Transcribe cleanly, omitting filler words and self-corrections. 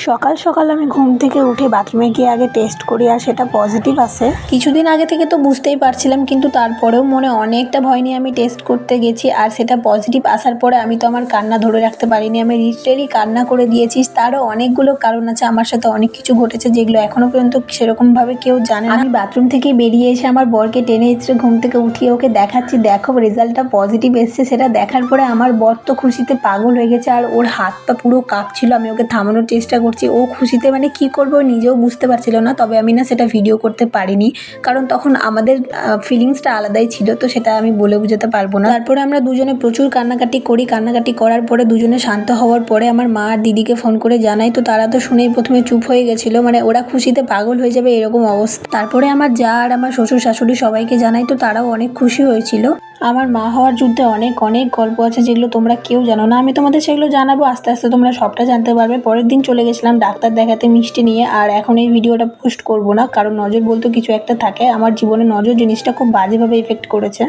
সকাল সকাল আমি ঘুম থেকে উঠে বাথরুমে গিয়ে আগে টেস্ট করি আর সেটা পজিটিভ আসে। কিছুদিন আগে থেকে তো বুঝতেই পারছিলাম, কিন্তু তারপরেও মনে অনেকটা ভয় নিয়ে আমি টেস্ট করতে গেছি আর সেটা পজিটিভ আসার পরে আমি তো আমার কান্না ধরে রাখতে পারিনি, আমি লিটারেলি কান্না করে দিয়েছি। তারও অনেকগুলো কারণ আছে, আমার সাথে অনেক কিছু ঘটেছে যেগুলো এখনো পর্যন্ত সেরকমভাবে কেউ জানে না। আমি বাথরুম থেকে বেরিয়ে এসে আমার বরকে টেনে এসে ঘুম থেকে উঠিয়ে ওকে দেখাচ্ছি, দেখো রেজাল্টটা পজিটিভ এসছে। সেটা দেখার পরে আমার বর তো খুশিতে পাগল হয়ে গেছে আর ওর হাত পা পুরো কাঁপছিল। আমি ওকে থামানোর চেষ্টা করছি, ও খুশিতে মানে কি করবে ও নিজেও বুঝতে পারছিল না। তবে আমি না সেটা ভিডিও করতে পারিনি, কারণ তখন আমাদের ফিলিংসটা আলাদাই ছিল, তো সেটা আমি বলে বোঝাতে পারবো না। তারপরে আমরা দুজনে প্রচুর কান্নাকাটি করি। কান্নাকাটি করার পরে দুজনে শান্ত হওয়ার পরে আমার মা আর দিদিকে ফোন করে জানাই, তো তারা তো শুনেই প্রথমে চুপ হয়ে গেছিলো, মানে ওরা খুশিতে পাগল হয়ে যাবে এরকম অবস্থা। তারপরে আমার যা আর আমার শ্বশুর শাশুড়ি সবাইকে জানাই, তো তারাও অনেক খুশি হয়েছিল। আমার মা হওয়ার যুদ্ধে অনেক অনেক গল্প আছে যেগুলো তোমরা কেউ জানো না, আমি তোমাদের সেগুলো জানাবো। আস্তে আস্তে তোমরা সবটা জানতে পারবে। পরের দিন চলে গেছিলাম ডাক্তার দেখাতে মিষ্টি নিয়ে, আর এখন এই ভিডিওটা পোস্ট করব না, কারণ নজর বলতে কিছু একটা থাকে। আমার জীবনে নজর জিনিসটা খুব বাজেভাবে এফেক্ট করেছে।